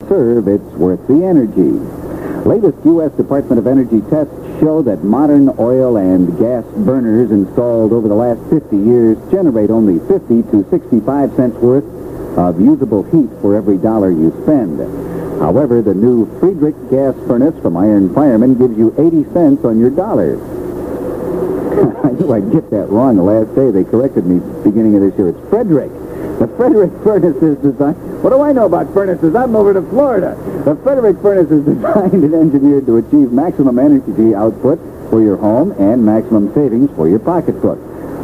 conserve, it's worth the energy. Latest U.S. Department of Energy tests show that modern oil and gas burners installed over the last 50 years generate only 50 to 65 cents worth of usable heat for every dollar you spend. However, the new Friedrich gas furnace from Iron Fireman gives you 80 cents on your dollar. I knew I'd get that wrong the last day. They corrected me beginning of this year. It's Frederick. The Frederick furnace is designed... What do I know about furnaces? I'm over to Florida. The Frederick furnace is designed and engineered to achieve maximum energy output for your home and maximum savings for your pocketbook.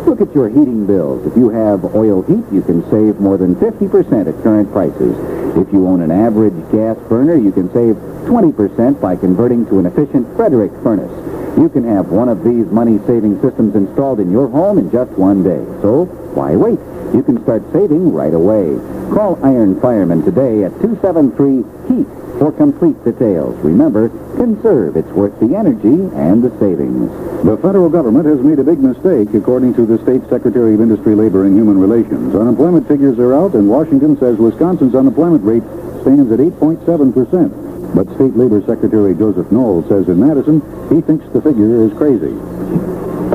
Look at your heating bills. If you have oil heat, you can save more than 50% at current prices. If you own an average gas burner, you can save 20% by converting to an efficient Frederick furnace. You can have one of these money-saving systems installed in your home in just one day. So, why wait? You can start saving right away. Call Iron Fireman today at 273-HEAT for complete details. Remember, conserve. It's worth the energy and the savings. The federal government has made a big mistake, according to the state Secretary of Industry, Labor, and Human Relations. Unemployment figures are out, and Washington says Wisconsin's unemployment rate stands at 8.7%. But State Labor Secretary Joseph Knoll says in Madison, he thinks the figure is crazy.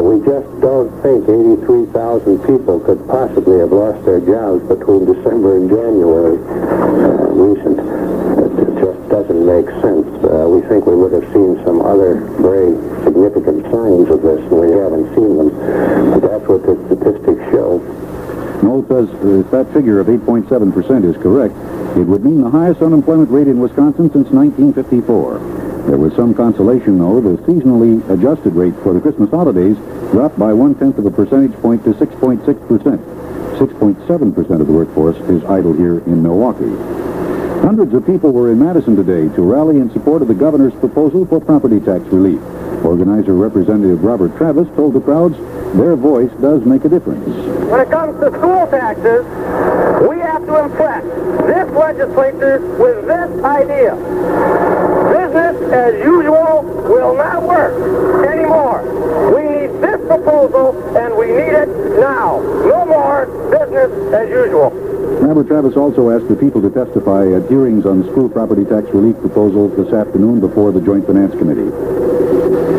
We just don't think 83,000 people could possibly have lost their jobs between December and January. It just doesn't make sense. We think we would have seen some other very significant signs of this, and we haven't seen them. But that's what the statistics show. Knoll says if that figure of 8.7% is correct, it would mean the highest unemployment rate in Wisconsin since 1954. There was some consolation, though. The seasonally adjusted rate for the Christmas holidays dropped by 0.1 of a percentage point to 6.6%. 6.7% of the workforce is idle here in Milwaukee. Hundreds of people were in Madison today to rally in support of the governor's proposal for property tax relief. Organizer Representative Robert Travis told the crowds their voice does make a difference. When it comes to school taxes, we have to impress this legislature with this idea. Business as usual will not work anymore. We need this proposal, and we need it now. No more business as usual. Robert Travis also asked the people to testify at hearings on the school property tax relief proposal this afternoon before the Joint Finance Committee.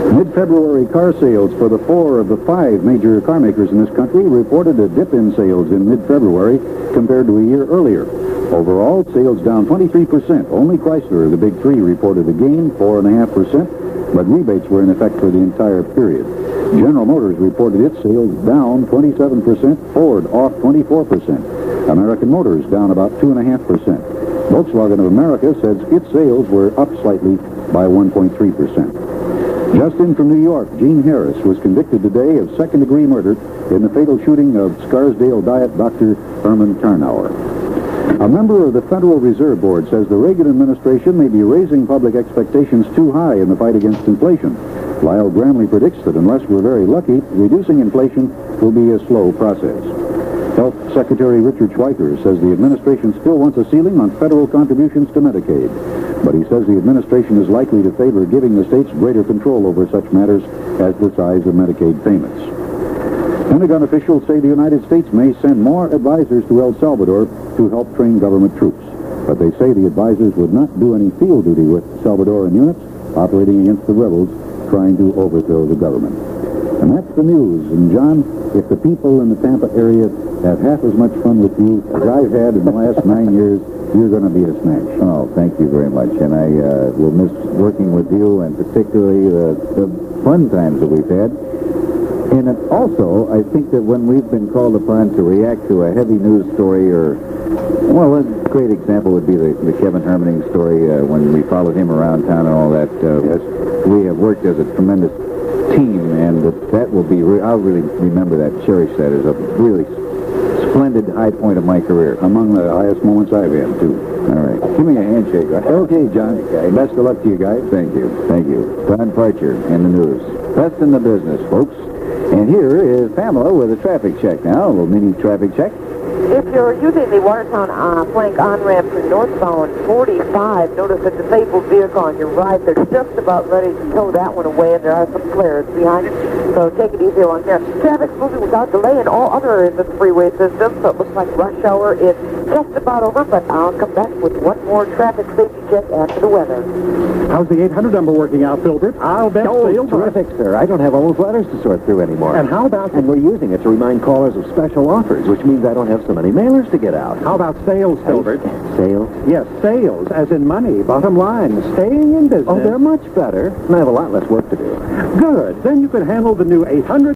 Mid-February car sales for the 4 of the 5 major car makers in this country reported a dip in sales in mid-February compared to a year earlier. Overall, sales down 23%. Only Chrysler, the big 3, reported a gain, 4.5%, but rebates were in effect for the entire period. General Motors reported its sales down 27%, Ford off 24%. American Motors down about 2.5%. Volkswagen of America says its sales were up slightly by 1.3%. Just in from New York, Gene Harris was convicted today of second-degree murder in the fatal shooting of Scarsdale Diet Dr. Herman Tarnauer. A member of the Federal Reserve Board says the Reagan administration may be raising public expectations too high in the fight against inflation. Lyle Gramley predicts that unless we're very lucky, reducing inflation will be a slow process. Health Secretary Richard Schweiker says the administration still wants a ceiling on federal contributions to Medicaid, but he says the administration is likely to favor giving the states greater control over such matters as the size of Medicaid payments. Pentagon officials say the United States may send more advisors to El Salvador to help train government troops, but they say the advisors would not do any field duty with Salvadoran units operating against the rebels trying to overthrow the government. And that's the news. And, John, if the people in the Tampa area have half as much fun with you as I've had in the last 9 years, you're going to be a smash. Oh, thank you very much. And I will miss working with you, and particularly the fun times that we've had. And also, I think that when we've been called upon to react to a heavy news story, or, well, a great example would be the Kevin Hermaning story when we followed him around town and all that. Yes. We have worked as a tremendous team, and that will be, I'll really remember that, cherish that as a really splendid high point of my career. Among the highest moments I've had, too. All right. Give me a handshake. Right? Okay, John. Best of luck to you guys. Thank you. Thank you. Don Parcher in the news. Best in the business, folks. And here is Pamela with a traffic check now, a little mini traffic check. If you're using the Watertown Plank on-ramp to northbound 45, notice a disabled vehicle on your right. They're just about ready to tow that one away, and there are some flares behind it. So take it easy along there. Traffic's moving without delay in all other areas of the freeway system, so it looks like rush hour is just about over, but I'll come back with one more traffic safety check after the weather. How's the 800 number working out, Filbert? I'll bet sales are Terrific, sir. I don't have all those letters to sort through anymore. And how about And we're using it to remind callers of special offers, which means I don't have so many mailers to get out. how about sales, Filbert? Sales? Yes, sales, as in money, bottom line, staying in business. Oh, they're much better. And I have a lot less work to do. Good. Then you could handle the new 800